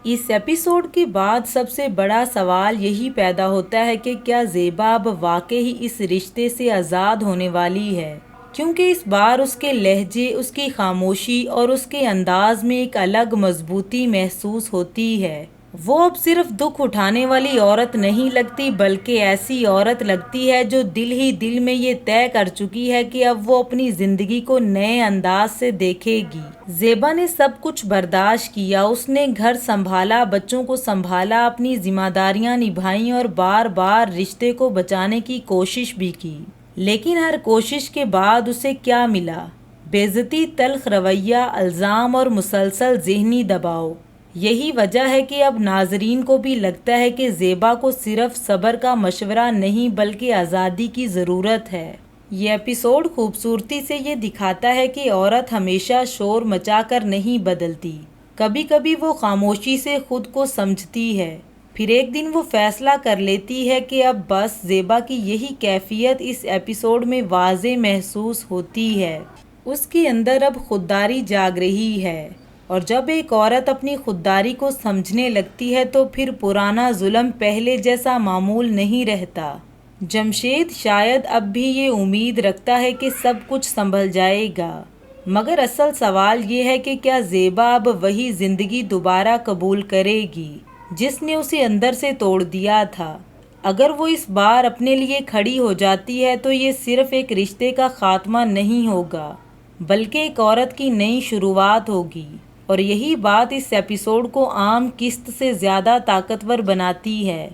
اس episode کے بعد سب سے بڑا سوال یہی پیدا ہوتا ہے کہ کیا زیبا اب واقعی اس رشتے سے آزاد ہونے والی ہے، کیونکہ اس بار اس کے لہجے، اس کی خاموشی اور اس کے انداز میں ایک الگ مضبوطی محسوس ہوتی ہے۔ وہ اب صرف دکھ اٹھانے والی عورت نہیں لگتی، بلکہ ایسی عورت لگتی ہے جو دل ہی دل میں یہ طے کر چکی ہے کہ اب وہ اپنی زندگی کو نئے انداز سے دیکھے گی۔ زیبا نے سب کچھ برداشت کیا، اس نے گھر سنبھالا، بچوں کو سنبھالا، اپنی ذمہ داریاں نبھائیں اور بار بار رشتے کو بچانے کی کوشش بھی کی، لیکن ہر کوشش کے بعد اسے کیا ملا؟ بے عزتی، تلخ رویہ، الزام اور مسلسل ذہنی دباؤ۔ یہی وجہ ہے کہ اب ناظرین کو بھی لگتا ہے کہ زیبا کو صرف صبر کا مشورہ نہیں بلکہ آزادی کی ضرورت ہے۔ یہ ایپیسوڈ خوبصورتی سے یہ دکھاتا ہے کہ عورت ہمیشہ شور مچا کر نہیں بدلتی، کبھی کبھی وہ خاموشی سے خود کو سمجھتی ہے، پھر ایک دن وہ فیصلہ کر لیتی ہے کہ اب بس۔ زیبا کی یہی کیفیت اس ایپیسوڈ میں واضح محسوس ہوتی ہے۔ اس کے اندر اب خودداری جاگ رہی ہے، اور جب ایک عورت اپنی خودداری کو سمجھنے لگتی ہے تو پھر پرانا ظلم پہلے جیسا معمول نہیں رہتا۔ جمشید شاید اب بھی یہ امید رکھتا ہے کہ سب کچھ سنبھل جائے گا، مگر اصل سوال یہ ہے کہ کیا زیبا اب وہی زندگی دوبارہ قبول کرے گی جس نے اسے اندر سے توڑ دیا تھا؟ اگر وہ اس بار اپنے لیے کھڑی ہو جاتی ہے تو یہ صرف ایک رشتے کا خاتمہ نہیں ہوگا، بلکہ ایک عورت کی نئی شروعات ہوگی، اور یہی بات اس ایپیسوڈ کو عام قسط سے زیادہ طاقتور بناتی ہے۔